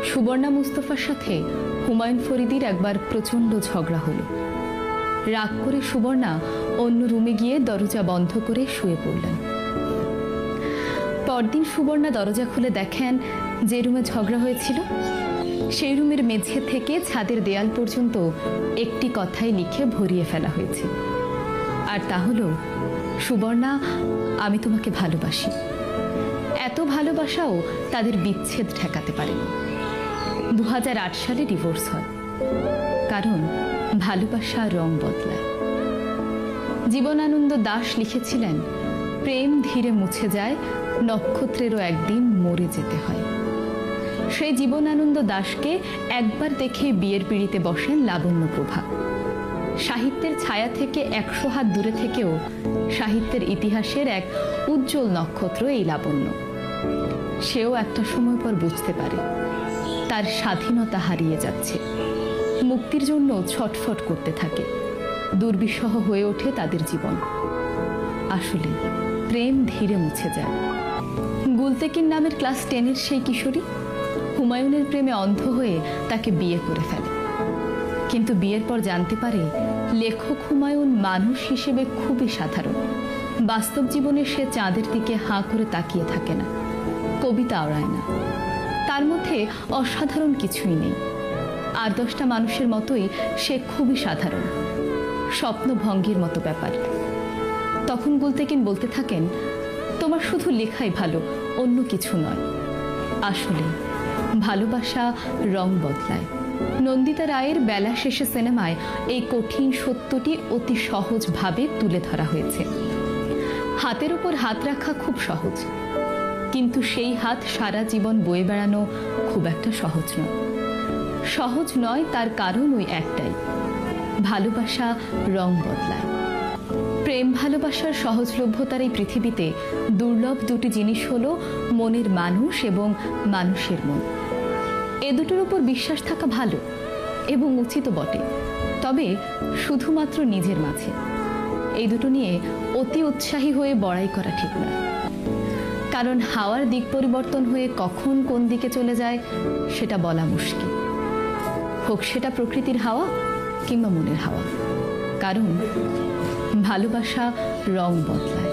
সুবর্ণা মুস্তফার সাথে হুমায়ুন ফরিদির একবার প্রচন্ড ঝগড়া হলো। রাগ করে সুবর্ণা অন্য রুমে গিয়ে দরজা বন্ধ করে শুয়ে পড়লেন। পরদিন সুবর্ণা দরজা খুলে দেখেন যে রুমে ঝগড়া হয়েছিল সেই রুমের মেঝে থেকে ছাদের দেয়াল পর্যন্ত একটি কথাই লিখে ভরিয়ে ফেলা হয়েছে, আর তা হলো, সুবর্ণা, আমি তোমাকে ভালোবাসি। এত ভালোবাসাও তাদের বিচ্ছেদ ঠেকাতে পারেনি। 2008 সালে ডিভোর্স হয়, কারণ ভালোবাসা রং বদলায়। জীবনানন্দ দাশ লিখেছিলেন, প্রেম ধীরে মুছে যায়, নক্ষত্রেরও একদিন মরে যেতে হয়। সেই জীবনানন্দ দাশকে একবার দেখে বিয়ের পিঁড়িতে বসেন লাবণ্যপ্রভা। সাহিত্যের ছায়া থেকে 100 হাত দূরে থেকেও সাহিত্যের ইতিহাসের এক উজ্জ্বল নক্ষত্র এই লাবণ্য। সেও একটা সময় পর বুঝতে পারে তার স্বাধীনতা হারিয়ে যাচ্ছে, মুক্তির জন্য ছটফট করতে থাকে। দুর্বিষহ হয়ে ওঠে তাদের জীবন। আসলে প্রেম ধীরে মুছে যায়। গুলতেকিন নামের ক্লাস 10-এর সেই কিশোরী হুমায়ুনের প্রেমে অন্ধ হয়ে তাকে বিয়ে করে ফেলে, কিন্তু বিয়ের পর জানতে পারে লেখক হুমায়ুন মানুষ হিসেবে খুবই সাধারণ। বাস্তব জীবনে সে চাঁদের দিকে হাঁ করে তাকিয়ে থাকে না, কবিতা আওড়ায় না, তার মধ্যে অসাধারণ কিছুই নেই। আর 10টা মানুষের মতোই সে খুবই সাধারণ, স্বপ্নভঙ্গের মতো ব্যাপার। তখন গুলতেকিন বলতে থাকেন, তোমার শুধু লেখাই ভালো, অন্য কিছু নয়। আসলে ভালোবাসা রং বদলায়। নন্দিতা রায়ের বেলা শেষে সিনেমায় এই কঠিন সত্যটি অতি সহজভাবে তুলে ধরা হয়েছে। হাতের উপর হাত রাখা খুব সহজ, কিন্তু সেই হাত সারা জীবন বয়ে বেড়ানো খুব একটা সহজ নয়। সহজ নয় তার কারণ ওই একটাই, ভালোবাসা রং বদলায়। প্রেম ভালোবাসার সহজলভ্যতার এই পৃথিবীতে দুর্লভ দুটি জিনিস হলো মনের মানুষ এবং মানুষের মন। এ দুটোর উপর বিশ্বাস থাকা ভালো এবং উচিত বটে, তবে শুধুমাত্র নিজের মাঝে। এই দুটো নিয়ে অতি উৎসাহী হয়ে বড়াই করা ঠিক নয়, কারণ হাওয়ার দিক পরিবর্তন হয়ে কখন কোন দিকে চলে যায় সেটা বলা মুশকিল, হোক সেটা প্রকৃতির হাওয়া কিংবা মনের হাওয়া। কারণ ভালোবাসা রং বদলায়।